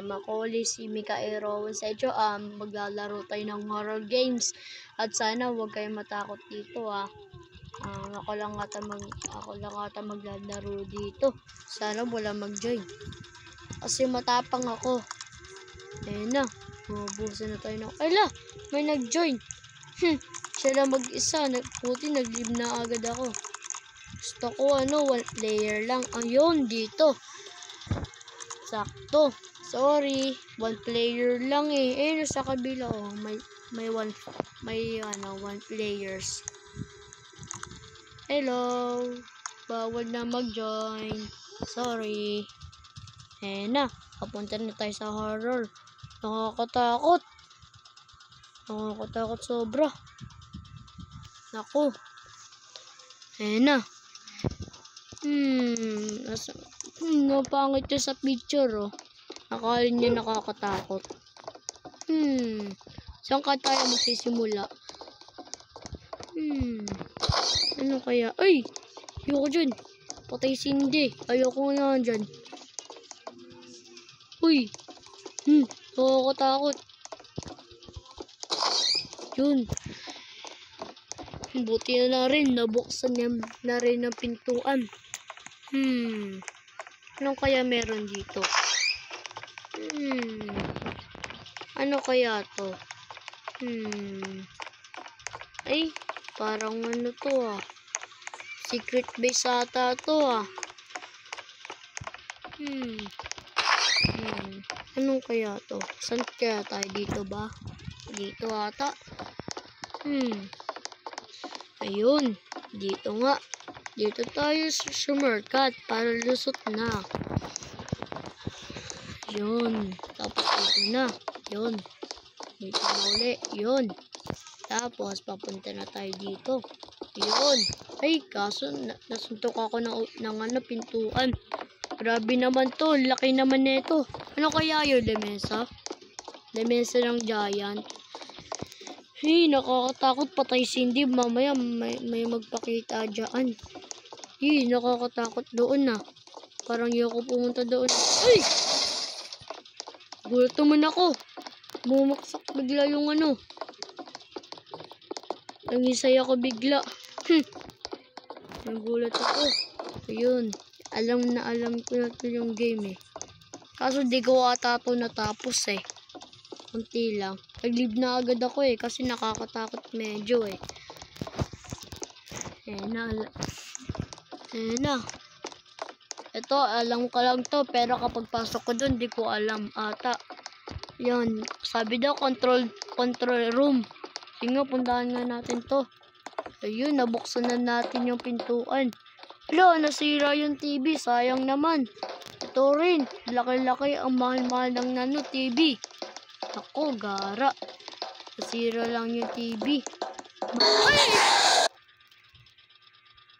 Macaulay, si Mikael Rowan sa inyo. Maglalaro tayo ng horror games. At sana huwag kayong matakot dito ako lang ata maglalaro dito. Sana wala mag-join. Kasi matapang ako. Ayun na. Mabusan na tayo ng... Ala! May nag-join. Siya lang mag-isa. Puti nag-leave na agad ako. Gusto ko one player lang. Ayun, dito. Sakto. Sorry. One player lang eh. Eh, sa kabila one players. Hello. Bawal na mag-join. Sorry. Eh na. Papunta na tayo sa horror. Nakakatakot. Nakakatakot sobra. Naku. Eh na. Napangit yun sa picture Akala niya nakakatakot. Saan ka tayo magsisimula? Ano kaya? Ay! Ayoko dyan. Patay Cindy. Ayoko nga dyan. Uy! Nakakatakot. Yun. Buti na rin. Nabuksan na rin ang pintuan. Ano kaya meron dito? Ano kaya to? Ay, parang ano to Secret base ata to Anong kaya to? Saan kaya tayo? Dito ba? Dito ata. Ayun. Dito nga. Dito tayo sumarkat para lusot na. Yun. Tapos dito na. Yun. Dito na uli. Yun. Tapos papunta na tayo dito. Yun. Ay, kaso nasuntok ako ng pintuan. Grabe naman to. Laki naman nito. Ano kaya yun, lemesa? Lemesa ng giant. Hey, nakakatakot. Patay Cindy. Mamaya may magpakita dyan. Hey, nakakatakot doon Parang yoko pumunta doon. Ay! Gulat naman ako. Bumaksak bigla yung Nangisay ako bigla. Nagulat ako. Ayun. Alam ko na ito yung game Kaso di ko ata ito natapos Kunti lang. Nag-leave na agad ako kasi nakakatakot medyo na. Ito, alam ko lang to, pero kapag pasok ko dun, di ko alam ata. Yan, sabi daw, control room. Sige, puntahan nga natin to. Ayun, nabuksan na natin yung pintuan. Hala, nasira yung TV, sayang naman. Ito rin, laki-laki, ang mahal-mahal ng TV. Ako, gara. Nasira lang yung TV. Ay!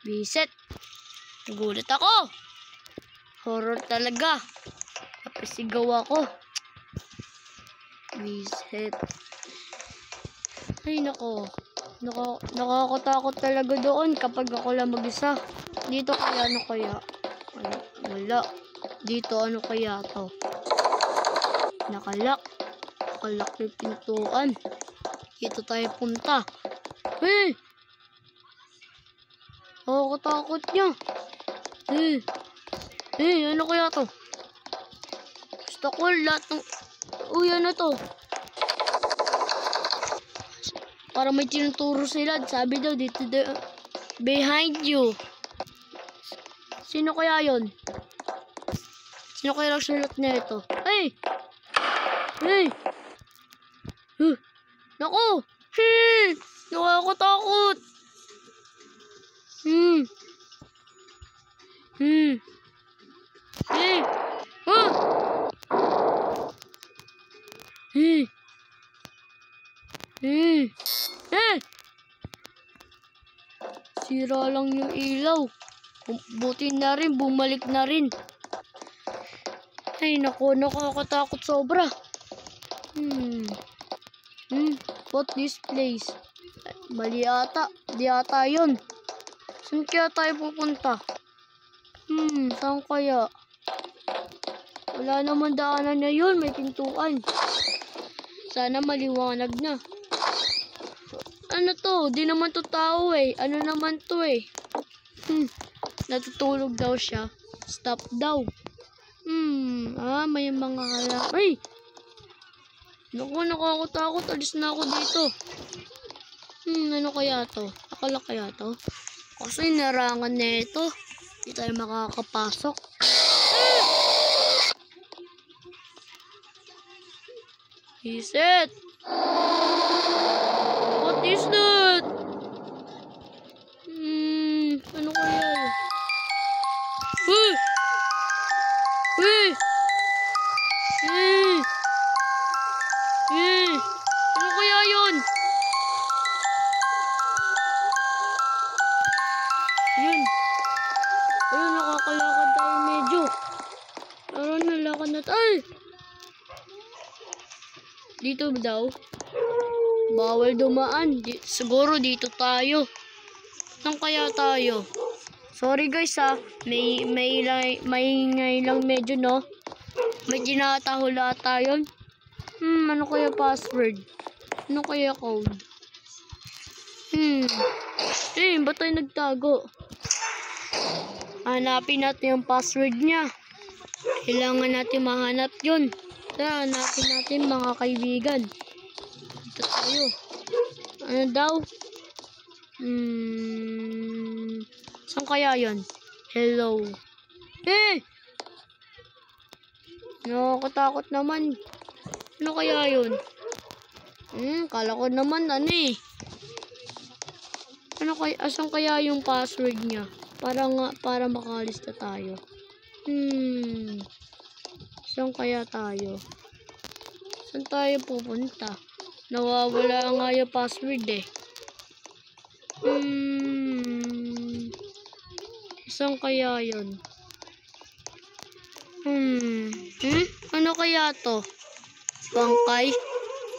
Biset. Nagulat ako. Horror talaga. Napasigaw ako. Biset. Ay, nako. Nakakatakot talaga doon kapag ako lang mag-isa. Dito kaya ano kaya? Ay, wala. Dito ano kaya to? Nakalak yung pintuan. Dito tayo punta. Hey! Nakakatakot niya. Ano kaya to? Gusto ko lahat ng... Uy, ano to? Para may tinuturo sila. Sabi daw dito behind you. Sino kaya yon? Sino kaya nagsulat na ito? Hey! Naku! Nakakatakot! Sira lang yung ilaw. Buti na rin, bumalik na rin. Ay, naku, nakakatakot sobra. What this place? Mali ata. Di ata yun. Saan kaya tayo pupunta? Saan kaya? Wala naman daanan na yun. May pintuan. Sana maliwanag na. Ano to? Di naman to tao eh. Ano naman to eh? Natutulog daw siya. Stop daw. May mga hala. Ay! Naku, nakakatakot. Alis na ako dito. Ano kaya to? Akala kaya to? Kasi narangan na ito. Hindi tayo makakapasok. Is it? What is that? Ano kaya yun? Ano kaya yun? Yun. Ayun, nakakalakad tayo medyo. Parang nalakad na tayo. Dito daw. Bawal dumaan. Siguro dito tayo. Saan kaya tayo? Sorry guys ha. May ingay lang medyo no. May tinatahula tayo. Ano kaya password? Ano kaya code? Ba't tayo nagtago? Hanapin natin yung password niya. Kailangan natin mahanap yun. Tara, hanapin natin mga kaibigan. Ito tayo. Ano daw? Saan kaya yun? Hello. Nakakatakot naman. Ano kaya yun? Kala ko naman Ano kaya, asan kaya yung password niya? Para makalista tayo. Saan kaya tayo? Saan tayo pupunta? Nawawala nga yung password eh. Saan kaya yun? Ano kaya to? Bangkay?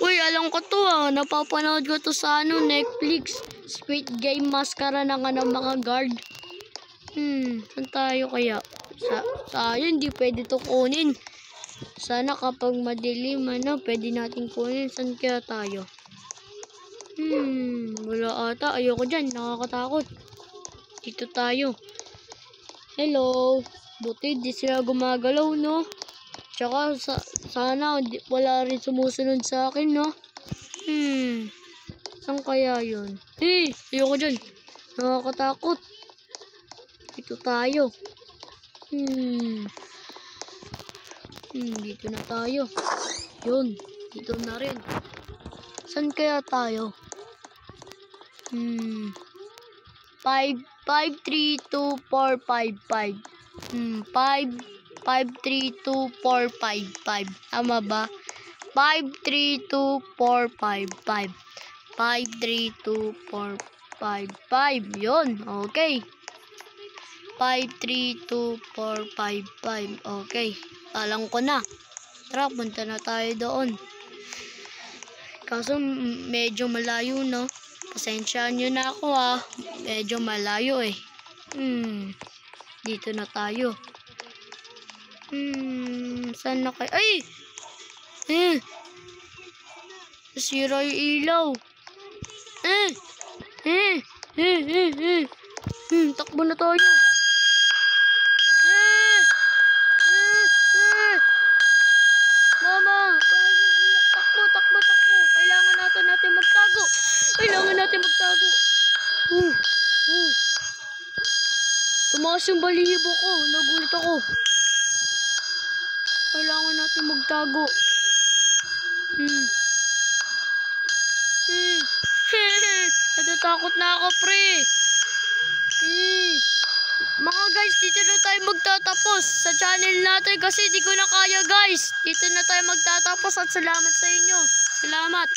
Uy, alam ko to napapanood ko to sa Netflix. Squid Game maskara ng mga guard. Saan tayo kaya? Sayang, hindi pwede to kunin. Sana kapag madilim, pwede natin kunin. Saan kaya tayo? Wala ata. Ayoko dyan. Nakakatakot. Dito tayo. Hello. Buti di sila gumagalaw, no? Tsaka, sana wala rin sumusunod sa akin, no? Saan kaya yun? Ayoko dyan. Nakakatakot. Dito tayo. Dito na tayo. Yun. Dito na rin. Saan kaya tayo? 5, 5, 3, 2, 4, 5, 5. 5, 3, 2, 4, 5, 5. Tama ba? 5, 3, 2, 4, 5, 5. 5, 3, 2, 4, 5, 5. Yun. Okay. 5, 3, 2, 4, 5, 5. Okay. Alam ko na. Tara, punta na tayo doon. Kaso medyo malayo, no? Pasensyaan nyo na ako, Medyo malayo, eh. Dito na tayo. Saan na kayo? Ay! Nasira yung ilaw. Takbo na tayo. Mama! Takbo. Kailangan natin magtago. Tumakas yung balihibo ko. Nagulat ako. Kailangan natin magtago. Natatakot na ako, pre. Mga guys, dito na tayo magtatapos sa channel natin kasi di ko na kaya, guys. Dito na tayo magtatapos at salamat sa inyo. Salamat.